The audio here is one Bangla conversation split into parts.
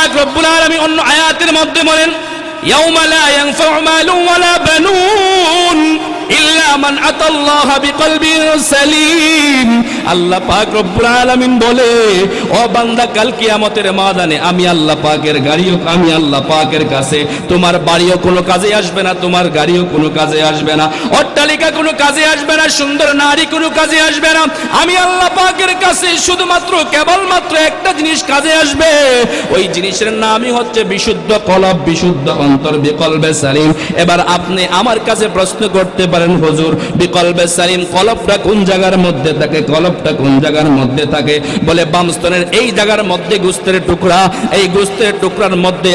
পাক রব্বুল আলামিন অন্য আয়াতের মধ্যে বলেন, ইয়াউমা লা ইয়ানফাউ মালুন ওয়ালা বানুন ইল্লা মান আতাল্লাহা বিকলবিন সালিম। আল্লাহ পাক রব্বুল আলামিন বলে, ও বান্দা, কাল কিয়ামতের ময়দানে আমি আল্লাহ পাকের গাড়িও, আমি আল্লাহ পাকের কাছে তোমার বাড়িও কোনো কাজে আসবে না, তোমার গাড়িও কোনো কাজে আসবে না, অট্টালিকা কোনো কাজে আসবে না, সুন্দর নারী কোনো কাজে আসবে না। আমি আল্লাহ পাকের কাছে শুধুমাত্র কেবলমাত্র একটা জিনিস কাজে আসবে, ওই জিনিসের নামই হচ্ছে বিশুদ্ধ কলব, বিশুদ্ধ অন্তর, বিকলবে সালিম। এবার আপনি আমার কাছে প্রশ্ন করতে পারেন, হুজুর বিকলবে সালিম কলবটা কোন জায়গার মধ্যে থাকে, কলবটা কোন জায়গার মধ্যে থাকে? বলে বাম স্তনের এই জায়গার মধ্যে গোশতের টুকরা, এই গোশতের টুকরার মধ্যে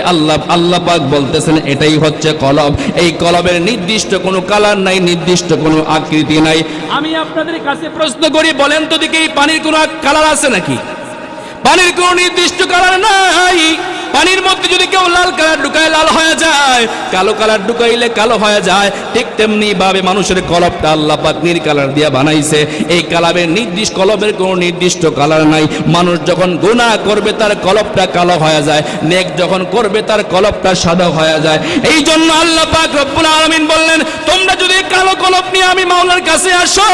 আল্লাহ পাক বলতেছেন এটাই হচ্ছে কলব। এই কলবের নির্দিষ্ট কোনো কালার নাই, নির্দিষ্ট কোনো আকৃতি নাই। আমি আপনাদের কাছে প্রশ্ন করি, বলেন তো দেখি এই পানির কোনো কালার আছে নাকি? পানির কোনো নির্দিষ্ট কালার নাই। পানির মধ্যে যদি কেউ লাল কালার ঢুকায় লাল হয়ে যায়, কালো কালার ঢুকাইলে কালো হয়ে যায়। ঠিক তেমনি ভাবে মানুষের কলবটা আল্লাহ পাক নীল কালার দিয়ে বানাইছে। এই কলবের কোনো নির্দিষ্ট কালার নাই। মানুষ যখন গুনাহ করবে তার কলবটা কালো হয়ে যায়, নেক যখন করবে তার কলবটা সাদা হয়ে যায়। এই জন্য আল্লাহ পাক রব্বুল আলামিন বললেন, তোমরা যদি কালো কলব নিয়ে আমি মাওলার কাছে আসো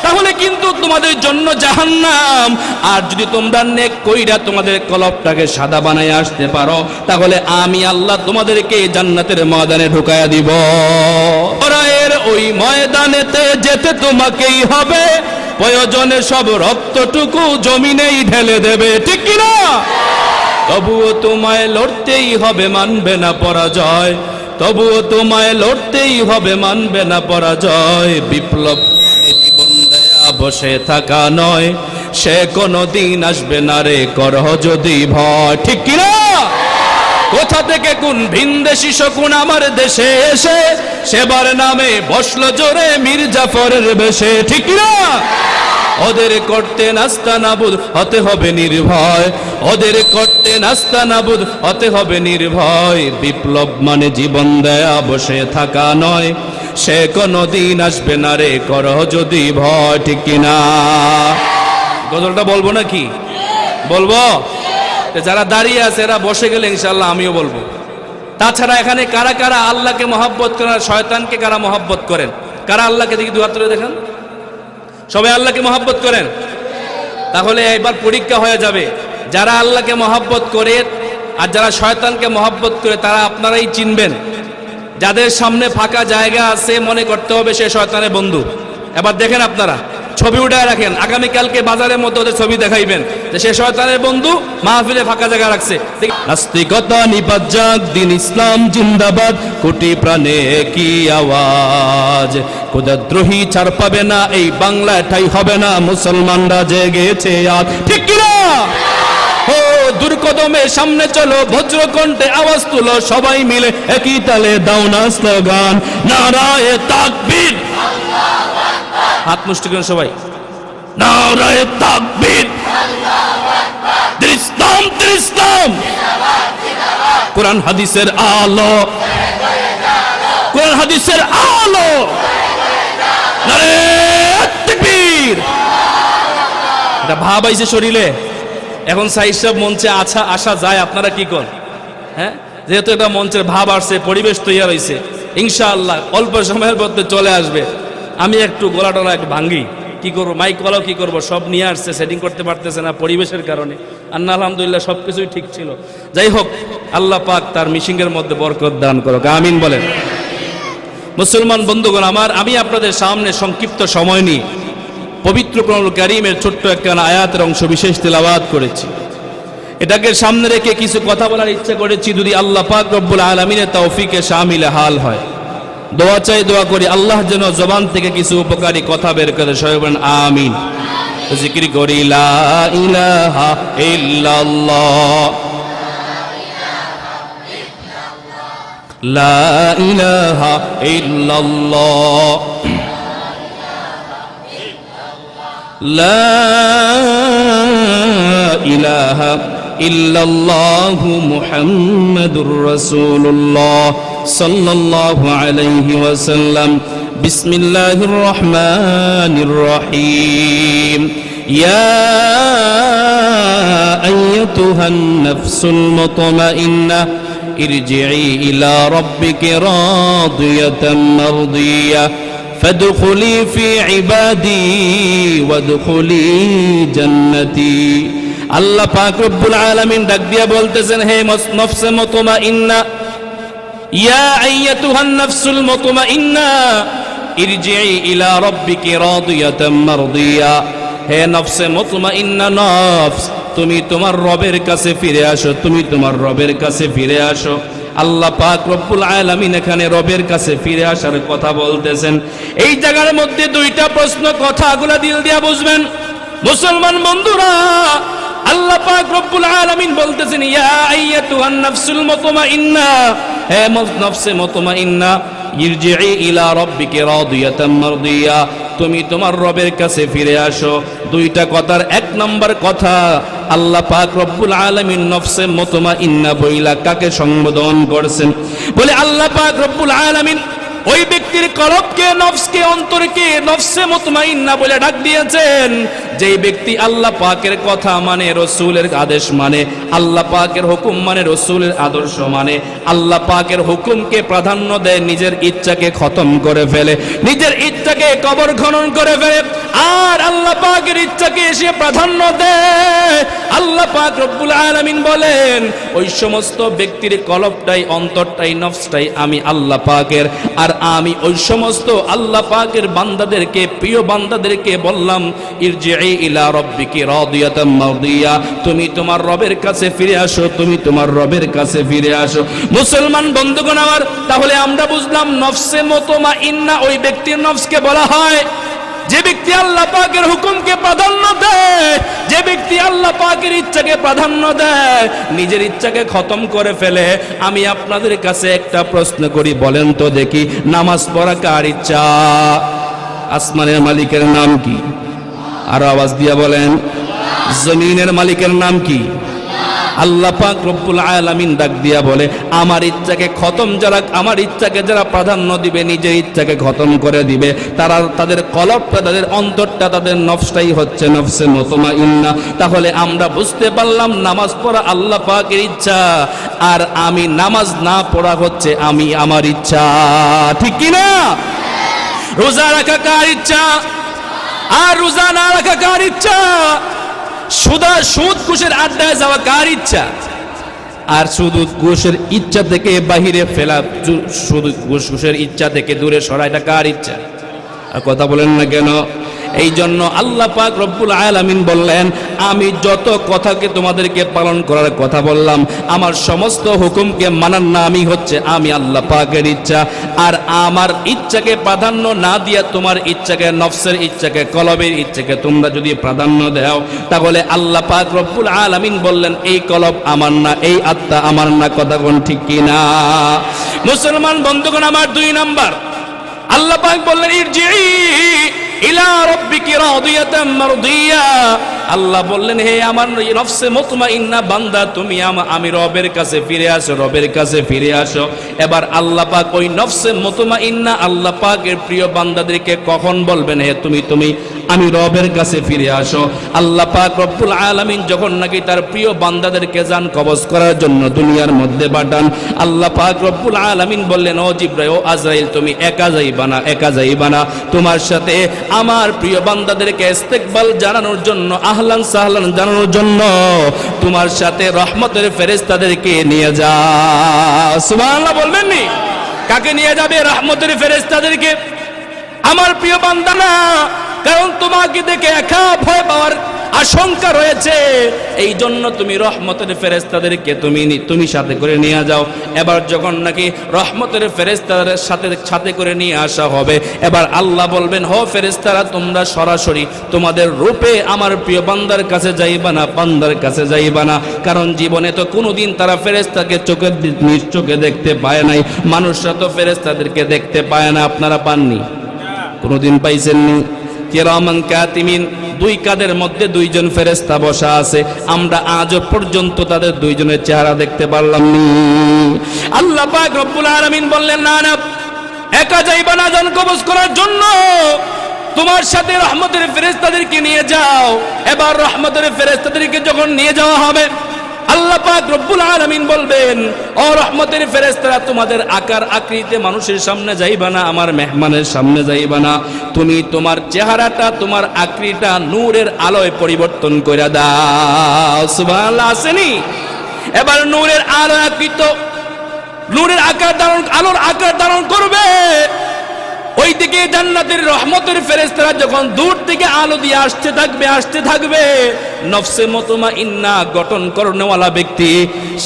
তাহলে কিন্তু তোমাদের জন্য জাহান্নাম। আর যদি তোমরা নেক কইরা তোমাদের কলবটাকে সাদা বানায় আসতে পারো তাহলে আমি আল্লাহ তোমাদেরকে জান্নাতের ময়দানে ঢুকায়া দিব। লড়াইয়ের ওই ময়দানেতে যেতে তোমাকেই হবে, প্রয়োজনে সব রক্তটুকু জমিনেই ঢেলে দেবে, ঠিক কি না? তবুও তোমায় লড়তেই হবে, মানবে না পরাজয়। তবুও তোমায় লড়তেই হবে, মানবে না পরাজয়। বিপ্লব জীবন দেয়া বসে থাকা নয়, সে কোনো দিন আসবে না রে, করহ যদি ভয়, ঠিক কিনা? কোথা থেকে কোন ভিনদেশি শকুন আমার দেশে এসে সেবার নামে বসলো জোরে মীর জাফরের বেশে, ঠিক কিনা? ওদের করতে নাস্তানাবুদ হতে হবে নির্ভয়, ওদের করতে নাস্তানাবুদ হতে হবে নির্ভয়। বিপ্লব মানে জীবন দেয়া বসে থাকা নয়, সে কোনো দিন আসবে না রে, করহ যদি ভয়, ঠিক কিনা? গজলটা বলবো নাকি? বলবো? যারা দাঁড়িয়ে আছে এরা বসে গেলে ইনশাআল্লাহ আমিও বলবো। তাছাড়া এখানে কারা কারা আল্লাহকে মহব্বত করেন আর শয়তানকে কারা মহব্বত করেন? কারা আল্লাহকে দেখি 2 হাত তুলে দেখান। সবাই আল্লাহকে মহব্বত করেন? তাহলে এবার পরীক্ষা হয়ে যাবে, যারা আল্লাহকে মহব্বত করে আর যারা শয়তানকে মহব্বত করে তারা আপনারাই চিনবেন। যাদের সামনে ফাঁকা জায়গা আছে মনে করতে হবে সে শয়তানের বন্ধু। এবার দেখেন, আপনারা ছবি উঠায় রাখেন, আগামীকালকে বাজারের মধ্যে ওদের ছবি দেখাইবেন যে সে শয়তানের বন্ধু, মাহফিলে ফাঁকা জায়গা রাখছে। নাস্তিকতা নিপাত যাক, দিন ইসলাম জিন্দাবাদ, কোটি প্রাণে কি আওয়াজ। খোদাদ্রোহী ছাড় পাবে না, এই বাংলা ঠাই হবে না, মুসলমানরা জেগেছে আজ, ঠিক কিনা? ও দুর্কদমে সামনে চলো, বজ্রকণ্ঠে আওয়াজ তুলো, সবাই মিলে একই তালে দাও না স্লোগান, নারায়ে তাকবীর। হাত মুষ্টি করেন সবাই, নারায়ে তাকবীর, ইসলাম ইসলাম, কোরআন হাদিসের আলো, কোরআন হাদিসের আলো, নারায়ে তাকবীর। এটা ভাব আইছে শরীরে, এখন সাইড সব মঞ্চে আসা যায়, আপনারা কি করেন? হ্যাঁ, যেহেতু এটা মঞ্চের ভাব আসছে, পরিবেশ তৈরি হয়েছে, ইনশাআল্লাহ অল্প সময়ের মধ্যে চলে আসবে। আমি একটু গলা টলা একটু ভাঙ্গি, কি করবো, মাইক কলাও কি করবো, সব নিয়ে আসছে, সেটিং করতে পারতেছে না পরিবেশের কারণে। আল্লাহ আলহামদুলিল্লাহ সব কিছুই ঠিক ছিল। যাই হোক, আল্লাহ পাক তার মিশিংয়ের মধ্যে বরকত দান করুক, আমিন বলেন। মুসলমান বন্ধুগণ আমার, আমি আপনাদের সামনে সংক্ষিপ্ত সময় নিয়ে পবিত্র কোরআনুল কারীমের ছোট্ট একটা আয়াতের অংশ বিশেষ তেলাওয়াত করেছি। এটাকে সামনে রেখে কিছু কথা বলার ইচ্ছা করেছি, যদি আল্লাহ পাক রব্বুল আলামিনের তৌফিকে শামিলে হাল হয়। দোয়া চাই, দোয়া করি আল্লাহ যেন জবান থেকে কিছু উপকারী কথা বের করে, সবাই বলেন আমিন। জিকির করি লা ইলাহা ইল্লাল্লাহ, লা ইলাহা ইল্লাল্লাহ, লা ইলাহা ইল্লাল্লাহু মুহাম্মাদুর রাসূলুল্লাহ সাল্লাল্লাহু আলাইহি ওয়াসাল্লাম। বিসমিল্লাহির রহমানির রহিম। ইয়া আইয়াতুহান নাফসুল মুতমাইন্নাহ ইরজিই ইলা রাব্বিকি রাদিয়াতাম মারদিয়াহ ফাদখুলি ফি ইবাদি ওয়াদখুলি জান্নাতি। আল্লাহ পাক রব্বুল আলামিন ডাক দিয়া বলতেছেন, হে নফসে মুতমাইন্না, ইয়া আইয়াতুহান নাফসুল মুতমাইন্না ইরজিই ইলা রাব্বিকি রাদিয়াতাম মারদিয়া। হে নফসে মুতমাইন্না নফস, তুমি তোমার রবের কাছে ফিরে আসো, তুমি তোমার রবের কাছে ফিরে আসো। আল্লাহ পাক রব্বুল আলামিন এখানে রবের কাছে ফিরে আসার কথা বলতেছেন। এই জায়গার মধ্যে দুইটা প্রশ্ন, কথাগুলো দিল দিয়া বুঝবেন মুসলমান বন্ধুরা। আল্লাহ পাক রব্বুল আলামিন বলতেছেন, ইয়া আইয়াতুহান নাফসুল মুতমাইন্না, হে নফসে মুতমাইন্না, ইরজিই ইলা রাব্বিকি রাদিয়াতাম মারদিয়া, তুমি তোমার রবের কাছে ফিরে আসো। দুইটা কথার এক নম্বর কথা, আল্লাহ পাক রব্বুল আলামিন নফসে মুতমাইন্না বইলা কাকে সম্বোধন করছেন? বলে আল্লাহ পাক রব্বুল আলামিন ওই ব্যক্তির কলবকে, নফসকে, অন্তরকে নফসে মুতমাইন্না বলে ডাক দিয়েছেন যেই ব্যক্তি আল্লাহ পাকের কথা মানে, রসুলের আদেশ মানে, আল্লাহ পাকের হুকুম মানে, রসুলের আদর্শ মানে, আল্লাহ পাকের হুকুমকে প্রাধান্য দেয়, নিজের ইচ্ছাকে খতম করে ফেলে, নিজের ইচ্ছাকে কবর খনন করে ফেলে, আর আল্লাহ পাকের ইচ্ছাকে এসে প্রাধান্য দেয়। আল্লাহ পাক রব্বুল আলামিন বলেন, ওই সমস্ত ব্যক্তির কলবটাই, অন্তরটাই, নফসটাই আমি আল্লাহ পাকের। আর আমি ওই সমস্ত আল্লাহ পাকের বান্দাদেরকে, প্রিয় বান্দাদেরকে বললাম, ইরজিই ইলা রাব্বিকি রাদিয়াতাম মারদিয়া, তুমি তোমার রবের কাছে ফিরে আসো, তুমি তোমার রবের কাছে ফিরে আসো। মুসলমান বন্ধুগণ আমার, তাহলে আমরা বুঝলাম নফসে মুতমাইন্না ওই ব্যক্তির নফসকে বলা হয় যে ব্যক্তি আল্লাহ পাকের হুকুমকে প্রাধান্য দেয়, যে ব্যক্তি আল্লাহ পাকের ইচ্ছাকে প্রাধান্য দেয়, নিজের ইচ্ছাকে খতম করে ফেলে। আমি আপনাদের কাছে একটা প্রশ্ন করি, বলেন তো দেখি, নামাজ পড়া কার ইচ্ছা? আসমানের মালিকের নাম কি? আরো আওয়াজ দিয়া বলেন, জমিনের মালিকের নাম কি? আল্লাহ পাক রব্বুল আলামিন ডাক দিয়া বলে, আমার ইচ্ছাকে খতম যারা, আমার ইচ্ছাকে যারা প্রাধান্য দিবে, নিজের ইচ্ছাকে খতম করে দিবে, তারা, তাদের কলবটা, তাদের অন্তরটা, তাদের নফসটাই হচ্ছে নফসে মুতমাইন্না। তাহলে আমরা বুঝতে পারলাম নামাজ পড়া আল্লাহ পাকের ইচ্ছা, আর আমি নামাজ না পড়া হচ্ছে আমি আমার ইচ্ছা। ঠিক কি না? রোজা রাখা কার ইচ্ছা? আর রোজা না রাখা কার ইচ্ছা? সুদ ঘুষের আড্ডায় যাওয়া কার ইচ্ছা? আর শুধু ঘুষের ইচ্ছা থেকে বাহিরে ফেলা, শুধু ঘুষের ইচ্ছা থেকে দূরে সরাইটা কার ইচ্ছা? আর কথা বলেন না কেন? এই জন্য আল্লাহ পাক রব্বুল আলামিন বললেন, আমি যত কথাকে তোমাদেরকে পালন করার কথা বললাম, আমার সমস্ত হুকুমকে মানার নামই হচ্ছে আমি আল্লাহ পাকের ইচ্ছা। আর আমার ইচ্ছাকে প্রাধান্য না দিয়া তোমার ইচ্ছাকে, নফসের ইচ্ছাকে, কলবের ইচ্ছাকে তোমরা যদি প্রাধান্য দাও, তাহলে আল্লাহ পাক রব্বুল আলামিন বললেন, এই কলব আমার না, এই আত্মা আমার না। কথা কোন ঠিক কিনা? মুসলমান বন্ধুগণ আমার, দুই নাম্বার আল্লাহ পাক বললেন, ইরজিই ইলা রাব্বিকি রাদিয়াতাম মারদিয়া। আল্লাহ বললেন, হে আমার নফসে মুতমাইন্না বান্দা, তুমি আমি রবের কাছে ফিরে আসো, রবের কাছে ফিরে আসো। এবার আল্লাহ পাক ওই নফসে মুতমাইন্না আল্লাহ পাকের প্রিয় বান্দাদেরকে কখন বলবেন, হে তুমি আমি রবের কাছে ফিরে আসো? আল্লাহ পাক রব্বুল আলামিন যখন নাকি তার প্রিয় বান্দাদেরকে জান কবজ করার জন্য দুনিয়ার মধ্যে পাঠান, আল্লাহ পাক রব্বুল আলামিন বললেন, ও জিবরাইল, ও আজরাইল, তুমি একা যাইবা না, একা যাইবা না, তোমার সাথে আমার প্রিয় বান্দাদেরকে ইস্তেকবাল জানানোর জন্য, আহলান সাহলান জানানোর জন্য তোমার সাথে রহমতের ফেরেশতাদেরকে নিয়ে যাও। সুবহানাল্লাহ বলবেন নি? কাকে নিয়ে যাবে? রহমতের ফেরেশতাদেরকে। আমার প্রিয় বান্দা না, কারণ তোমাকে দেখে একা ভয় পাওয়ার আশঙ্কা রয়েছে, এই জন্য তুমি রহমতের ফেরেশতাদেরকে তুমি সাথে করে নিয়ে যাও। এবার যখন নাকি রহমতের ফেরেশতাদের সাথে করে নিয়ে আসা হবে, এবার আল্লাহ বলবেন, হো ফেরেশতারা, তোমরা সরাসরি তোমাদের রূপে আমার প্রিয় বান্দার কাছে যাইবা না, বান্দার কাছে যাইবা না। কারণ জীবনে তো কোনোদিন তারা ফেরেশতাকে নিজ চোখে দেখতে পায় নাই। মানুষরা তো ফেরেশতাদেরকে দেখতে পায় না। আপনারা পাননি? কোনোদিন পাইছেননি? কিরামান কাতিমিন, দুই কাদের মধ্যে দুইজন ফেরেশতা বসা আছে, আমরা আজও পর্যন্ত তাদের দুইজনের চেহারা দেখতে পারলাম না। আল্লাহ পাক রব্বুল আলামিন বললেন, না না, একা যাইবা না জান কবজ করার জন্য। তোমার সাথে রহমতের ফেরেশতাদেরকে নিয়ে যাও। এবার রহমতের ফেরেশতাদেরকে যখন নিয়ে যাওয়া হবে, আল্লাহ পাক রব্বুল আলামিন বলবেন, ও রহমতের ফেরেশতারা, তোমাদের আকার আকৃতিতে মানুষের সামনে যাইবা না, আমার মেহমানের সামনে যাইবা না, তুমি তোমার চেহারাটা, তোমার আকৃতিটা নূরের আলোয় পরিবর্তন করে দাও। সুবহানাল্লাহ, আসেনি? এবার নূরের আলো আকৃত, নূরের আকার ধারণ, আলোর আকার ধারণ করবে। ওইদিকে জান্নাতের রহমতের ফেরেশতারা যখন দূর থেকে আলো দিয়ে আসতে থাকবে, নফসে মুতমাইন্না গঠন করনেওয়ালা ব্যক্তি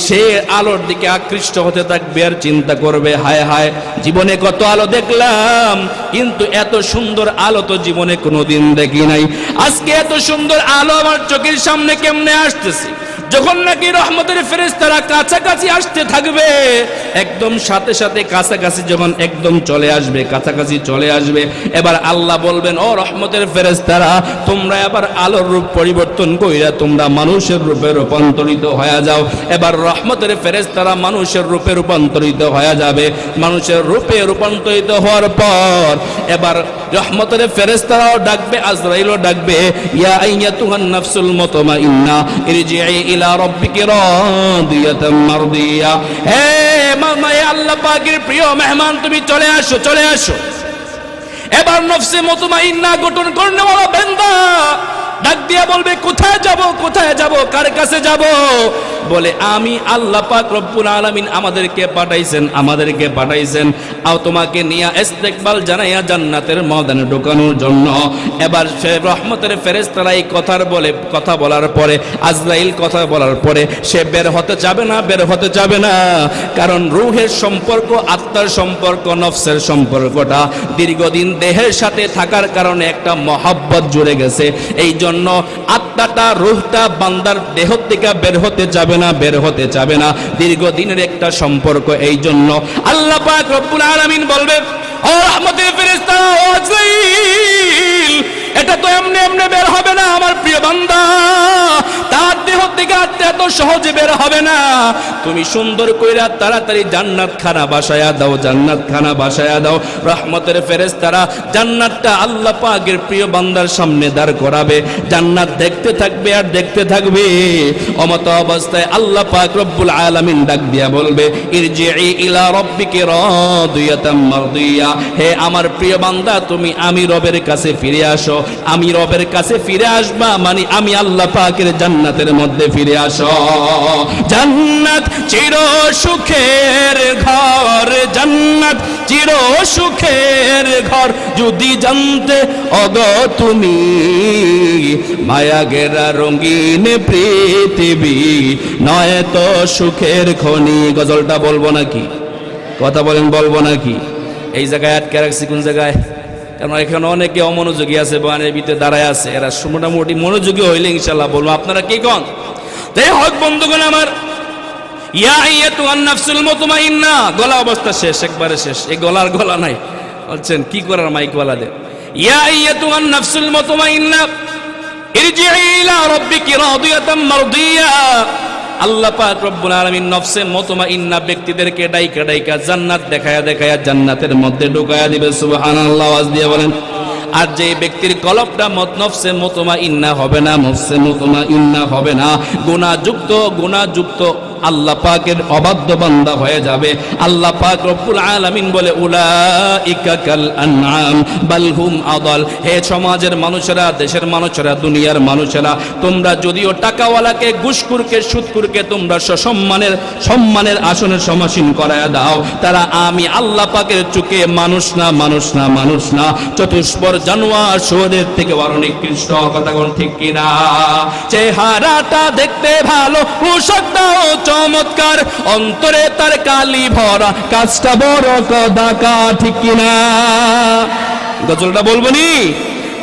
সে আলোর দিকে আকৃষ্ট হতে থাকবে আর চিন্তা করবে, হায় হায়, জীবনে কত আলো দেখলাম, কিন্তু এত সুন্দর আলো তো জীবনে কোনোদিন দেখি নাই। আজকে এত সুন্দর আলো আমার চোখের সামনে কেমনে আসতেছে। যখন নাকি রহমতের ফেরেশতারা কাছাকাছি আসতে থাকবে, একদম সাথে সাথে কাছাকাছি যখন একদম চলে আসবে, কাছাকাছি চলে আসবে, এবার আল্লাহ বলবেন, ও রহমতের ফেরেশতারা, তোমরা এবার আলোর রূপ পরিবর্তন কইরা তোমরা মানুষের রূপে রূপান্তরিত হয়ে যাও। এবার রহমতের ফেরেশতারা মানুষের রূপে রূপান্তরিত হয়ে যাবে। মানুষের রূপে রূপান্তরিত হওয়ার পর এবার রহমতের ফেরেশতারাও ডাকবে, আজরাইলও ডাকবে, ইয়া আইয়াতুহান নাফসুল মুতমাইন্না ইরজিই ইলা রাব্বিকি রাদিয়াতাম মারদিয়া। হে আল্লাহ পাকের প্রিয় মেহমান, তুমি চলে আসো, চলে আসো। এবার নফসে মুতমাইন্না গঠন করনেওয়ালা বান্দা ডাক দিয়া বলবে, কোথায় যাব, কোথায় যাব, কার কাছে যাব? বলে, আমি আল্লাহ পাক রব্বুল আলামিন আমাদেরকে পাঠাইছেন আও তোমাকে নিয়ে ইস্তেকবাল জানাইয়া জান্নাতের ময়দানে ঢোকানোর জন্য। এবার সে রহমতের ফেরেশতারা এই কথা বলার পরে, আজরাইল কথা বলার পরে সে বের হতে যাবে না, কারণ রূহের সম্পর্ক, আত্মার সম্পর্ক, নফসের সম্পর্কটা দীর্ঘদিন দেহের সাথে থাকার কারণে একটা মহব্বত জুড়ে গেছে। এই জন্য আত্মাটা, রূহটা বান্দার দেহ থেকে বের হতে যাবে না, দীর্ঘদিনের একটা সম্পর্ক। এই জন্য আল্লাহ পাক রব্বুল আলামিন বলবেন, ও রহমতের ফেরেশতারা, ও আজরাইল, এটা তো এমনি বের হবে না আমার প্রিয় বান্দা, তার দেহ থেকে আত্মা এত সহজে বের হবে না। তুমি সুন্দর কইরা তাড়াতাড়ি জান্নাত খানা বাসায়া দাও। রহমতের ফেরেশতারা জান্নাতটা আল্লাহ পাকের প্রিয় বান্দার সামনে দাঁড় করাবে। জান্নাত দেখতে থাকবে আর দেখতে থাকবে। অমত অবস্থায় আল্লাহ পাক রব্বুল আলামিন ডাক দিয়া বলবে, ইরজিই ইলা রাব্বিকি রাদিয়াতাম মারদিয়া। হে আমার প্রিয় বান্দা, তুমি আমি রবের কাছে ফিরে আসো। আমি রবের কাছে ফিরে আসবা মানে আমি আল্লাহ পাকের জান্নাতের মধ্যে ফিরে আসো। জান্নাত চির সুখের ঘর, জান্নাত চির সুখের ঘর, যদি জানতে অগ তুমি, মায়া গেরা রঙিন পৃথিবী নয় তো সুখের খনি। গজলটা বলবো নাকি? কথা বলেন, বলবো নাকি? এই জায়গায় আটকে রাখছি কোন জায়গায়? কারণ এখানে অনেকে অমনোযোগী আছে, বানের ভিতরে দাঁড়ায় আছে। এরা মোটামুটি মনোযোগী হইলে ইনশাল্লাহ বলবো। আপনারা কি কন? তাই হক বন্ধুগণ আমার, ইয়া আইয়াতুহান নাফসুল মুতমাইন্না, গলা অবস্থা শেষ, একবারে শেষ। এই গলা নাই, বলছেন কি করার মাইকওয়ালা দে। ইয়া আইয়াতুহান নাফসুল মুতমাইন্না ইরজিই ইলা রাব্বিকি রাদিয়াতাম মারদিয়া। আল্লাহ পাক রব্বুল আলামিন নফসে মুতমাইন্না ব্যক্তিদেরকে ডাইকা জান্নাত দেখায়া জান্নাতের মধ্যে ঢুকায়া দিবে। সুবহানাল্লাহ, আওয়াজ দিয়ে বলেন। আর যে ব্যক্তির কলবটা নফসে মুতমাইন্না হবে না, গুনাহযুক্ত আল্লাহ পাকের অবাধ্য বান্দা হয়ে যাবে। আল্লাহ পাক রব্বুল আলামিন বলে, উলাইকা কাল আনআম বাল হুম আদাল। হে সমাজের মানুষেরা, দেশের মানুষেরা, দুনিয়ার মানুষেরা, তোমরা যদিও টাকাওয়ালাকে, ঘুষখোরকে, সুদখোরকে তোমরা সম্মানের আসনে সমাসীন করায়া দাও, তারা আমি আল্লাহ পাকের চোখে মানুষ না, চতুষ্পর জানোয়ার শুয়োরের থেকে বড় নিকৃষ্ট। কথা কোন ঠিক কিনা? চেহারাটা দেখতে ভালো, পোশাকটাও চমৎকার, অন্তরে তার কালি ভরা, কাজটা বড় কদাকা। ঠিক কিনা? গজলটা বলবো নি?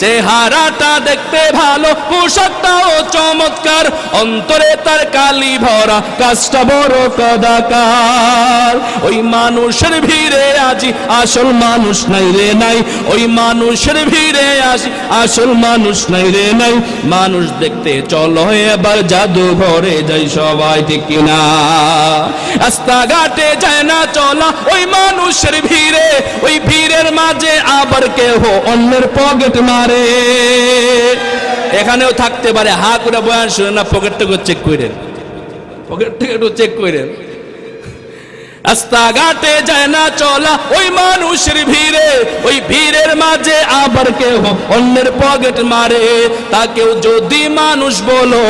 চেহারাটা দেখতে ভালো, পোশাকটাও চমৎকার, অন্তরে তার কালি ভরা, কাজটা বড় কদাকার। ওই মানুষের ভিড়ে আজি আসল মানুষ নাই রে নাই, ওই মানুষের ভিড়ে আসি আসল মানুষ নাই রে নাই। মানুষ দেখতে চলো এবার জাদুঘরে যাই সবাই, ঠিক কিনা? রাস্তাঘাটে যায় না চলা ওই মানুষের ভিড়ে, ওই ভিড়ের মাঝে আবার কেহ অন্যের পকেট মারে। এখানেও থাকতে পারে, হা করে বয়ান শুনে না, পকেটটা চেক করেন, পকেটটা একটু চেক করেন। রাস্তাঘাটে যায় না চলা ওই মানুষের ভিড়ে, ওই ভিড়ের মাঝে আবার কেউ অন্যের পকেট মারে। তাকেও যদি মানুষ বলো,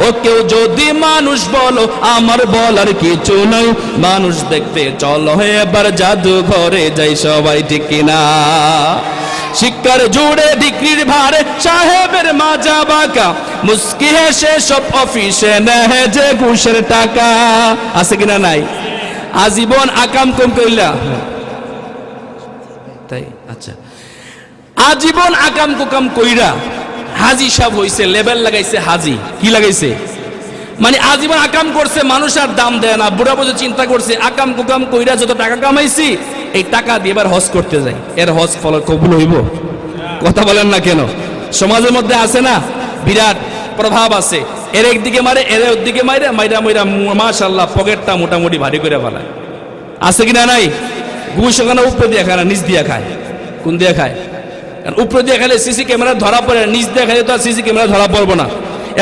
ও কেউ যদি মানুষ বলো, আমার বলার কিছু নাই। মানুষ দেখতে চলো এবার জাদুঘরে যাই সবাই, ঠিক কিনা? শিক্ষার জুড়ে ডিগ্রির ভারে সাহেবের মাজা বাঁকা, মুস্কি হেসে সব অফিসে নেহে যে ঘুষের টাকা। আছে কিনা নাই? আজীবন আকাম কম কইলা, তাই আচ্ছা, আজীবন আকাম কুকাম কইরা হাজি সাহেব হইছে, লেবেল লাগাইছে হাজি। কি লাগাইছে? মানে আজীবন আকাম করছে, মানুষ আর দাম দেয় না। বুড়া বুঝে চিন্তা করছে, আকাম কুকাম কইরা যত টাকা কামাইছি এই টাকা দিয়ে এবার হজ করতে যাই, এর হজ ফল কবুল হইব? কথা বলেন না কেন? সমাজের মধ্যে আছে না বিরাট প্রভাব আছে, এর একদিকে মারে এর ওদিকে মাইরা মাইরা মাইরা মাশাআল্লাহ পকেটটা মোটামুটি ভারী করে ফেলায়। আছে কিনা নাই? ঘুষ ওখানে উপরে দিয়ে খায় না, নিচ দিয়ে খায়। কোন দিয়ে খায়? উপরে দিয়ে খাইলে সিসি ক্যামেরা ধরা পড়ে, নিচ দিয়ে খাইলে তো সিসি ক্যামেরা ধরা পড়বো না।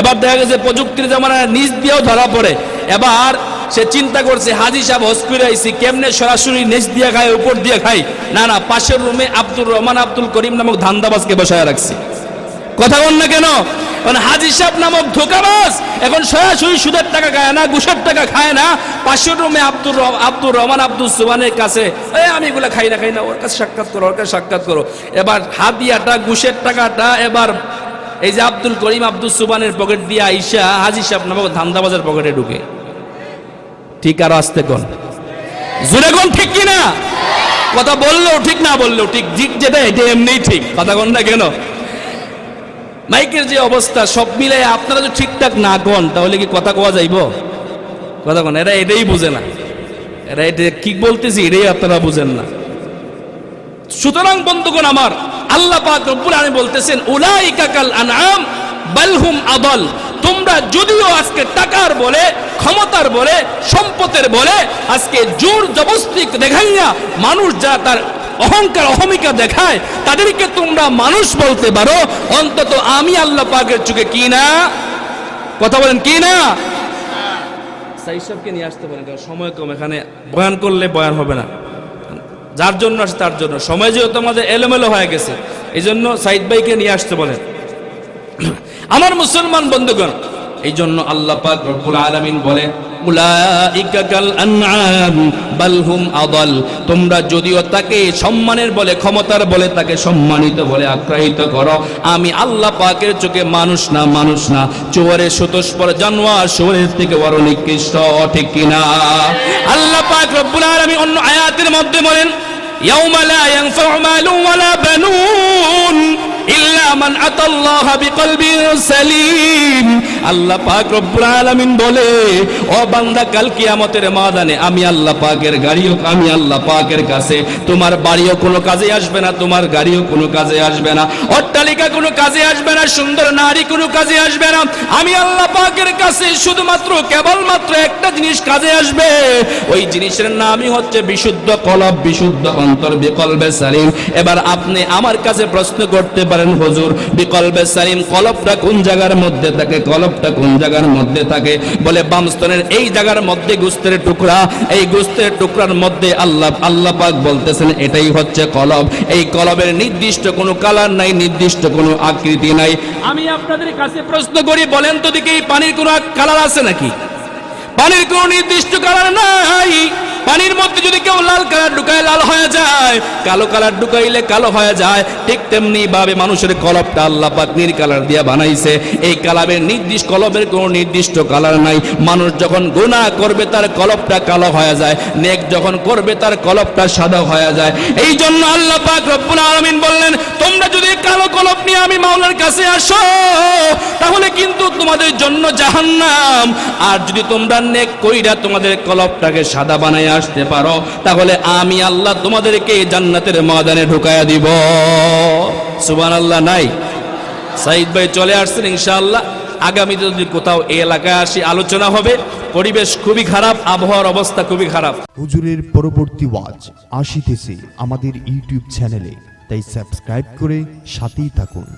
এবার দেখা গেছে প্রযুক্তির জামানায় নিচ দিয়েও ধরা পড়ে। এবার সে চিন্তা করছে, হাজি সাহেব হজ করে আইছি, কেমনে সরাসরি নিচ দিয়ে খায় উপর দিয়ে খায়? না না, পাশের রুমে আব্দুর রহমান আব্দুল করিম নামক ধান্দাবাজকে বসায় রাখছি। কথা বল না কেন? হাজি সাহেব নামক ধোকাবাজ এখন সরাসরি সুদের টাকা খায় না, ঘুষের টাকা খায় না, পাশের রুমে আব্দুর রহমান আব্দুল সুবহানের কাছে, আমি এগুলা খাই না, ওর কাছে সাক্ষাৎ করো, ওর কাছে সাক্ষাৎ করো। এবার হাদিয়াটা, ঘুষের টাকাটা এবার এই যে আব্দুল করিম আব্দুল সুবহানের পকেট দিয়ে আইসা হাজি সাহেব নামক ধান্দাবাজের পকেটে ঢুকে। ঠিক আর আসতে কোন জোরে কোন, ঠিক কিনা? কথা বললেও ঠিক, না বললেও ঠিক, ঠিক যেটা এটা এমনিই ঠিক। কথা কোন না কেন? মাইকের যে অবস্থা সব মিলাই আপনারা যদি ঠিকঠাক না কন তাহলে কি কথা কোয়া যাইব? কথা কোন? এরা এটাই বুঝে না, এরা এটা কি বলতেছি এটাই আপনারা বুঝেন না। সুতরাং বন্ধুগণ আমার, আল্লাহ পাক রব্বুল আলামিন বলতেছেন, উলাইকা কাল আনআম বাল হুম আদাল। তোমরা যদিও আজকে টাকার বলে, ক্ষমতার বলে, সম্পদের বলে আজকে জোর জবরদস্তি দেখাইয়া মানুষ যা তার অহংকার অহমিকা দেখায়, তাদেরকে তোমরা মানুষ বলতে পারো, অন্তত আমি আল্লাহ পাকের চোখে কি না? কথা বলেন কি না? সাইদ সাহেবকে নিয়ে আসতে পারেন, কারণ সময় কম, এখানে বয়ান করলে বয়ান হবে না। যার জন্য আসে তার জন্য, সময় যেহেতু আমাদের এলোমেলো হয়ে গেছে, এই জন্য সাইদ ভাইকে নিয়ে আসতে বলেন। আমার মুসলমান বন্ধুগণ, এই জন্য আল্লাহ পাক রব্বুল আলামিন বলে, উলাইকা কাল আনআম বাল হুম আদাল। তোমরা যদিও তাকে সম্মানের বলে, ক্ষমতার বলে তাকে সম্মানিত বলে আখ্যায়িত করো, আমি আল্লাহ পাকের চোখে মানুষ না, মানুষ না, চোরের সুতস্পর জানোয়ার, শুয়োরের থেকে বড় নিকৃষ্ট, ঠিক কিনা? আল্লাহ পাক রব্বুল আলামিন অন্য আয়াতের মধ্যে বলেন, ইয়াউমা লা ইয়ানফাউ মালুন ওয়ালা বানুন ইল্লা মান আতাল্লাহা বিকলবিন সালিম। আল্লাহ পাক রব্বুল আলামিন বলে, ও বান্দা, কাল কিয়ামতের ময়দানে আমি আল্লাহ পাকের গাড়িও, আমি আল্লাহ পাকের কাছে তোমার বাড়িও কোনো কাজে আসবে না, তোমার গাড়িও কোনো কাজে আসবে না, অট্টালিকা কোনো কাজে আসবে না, সুন্দর নারী কোনো কাজে আসবে না। আমি আল্লাহ পাকের কাছে শুধুমাত্র কেবলমাত্র একটা জিনিস কাজে আসবে, ওই জিনিসের নামই হচ্ছে বিশুদ্ধ কলব, বিশুদ্ধ অন্তর, বিকলবে সালিম। এবার আপনি আমার কাছে প্রশ্ন করতে পারেন, হুজুর বিকলবে সালিম কলবটা কোন জায়গার মধ্যে থাকে? কলবটা কোন জায়গার মধ্যে থাকে? বলে বাম স্তনের এই জায়গার মধ্যে গোশতের টুকরা, এই গোশতের টুকরার মধ্যে আল্লাহ পাক বলতেছেন এটাই হচ্ছে কলব। এই কলবের নির্দিষ্ট কোনো কালার নাই, নির্দিষ্ট কোনো আকৃতি নাই। আমি আপনাদের কাছে প্রশ্ন করি, বলেন তো দেখি, পানির কোনো কালার আছে নাকি? পানির কোনো নির্দিষ্ট কালার নাই। পানির মধ্যে যদি কেউ লাল কালার ঢুকায় লাল হয়ে যায়, কালো কালার ঢুকাইলে কালো হয়ে যায়, ঠিক তেমনি ভাবে মানুষের কলবটা আল্লাহ পাক নীল কালার দিয়ে বানাইছে। এই কলবের কোনো নির্দিষ্ট কালার নাই। মানুষ যখন গুনাহ করবে তার কলবটা কালো হয়ে যায়, নেক যখন করবে তার কলবটা সাদা হয়ে যায়। এই জন্য আল্লাহ পাক রব্বুল আলামিন বললেন, তোমরা যদি কালো কলব নিয়ে আমি মাওলার কাছে আসো তাহলে কিন্তু তোমাদের জন্য জাহান্নাম, আর যদি তোমরা নেক কইরা তোমাদের কলবটাকে সাদা বানায় আসতে পারো তাহলে আমি আল্লাহ তোমাদেরকে জান্নাতের ময়দানে ঢুকায়া দিব। সুবহানাল্লাহ। নাই সাইদ ভাই চলে আসছেন, ইনশাআল্লাহ আগামীতে যদি কোথাও এই এলাকায় আসি আলোচনা হবে। পরিবেশ খুবই খারাপ, আবহাওয়ার অবস্থা খুবই খারাপ। হুজুরের পরবর্তী ওয়াজ আসিতেছে আমাদের ইউটিউব চ্যানেলে, তাই সাবস্ক্রাইব করে সাথেই থাকুন।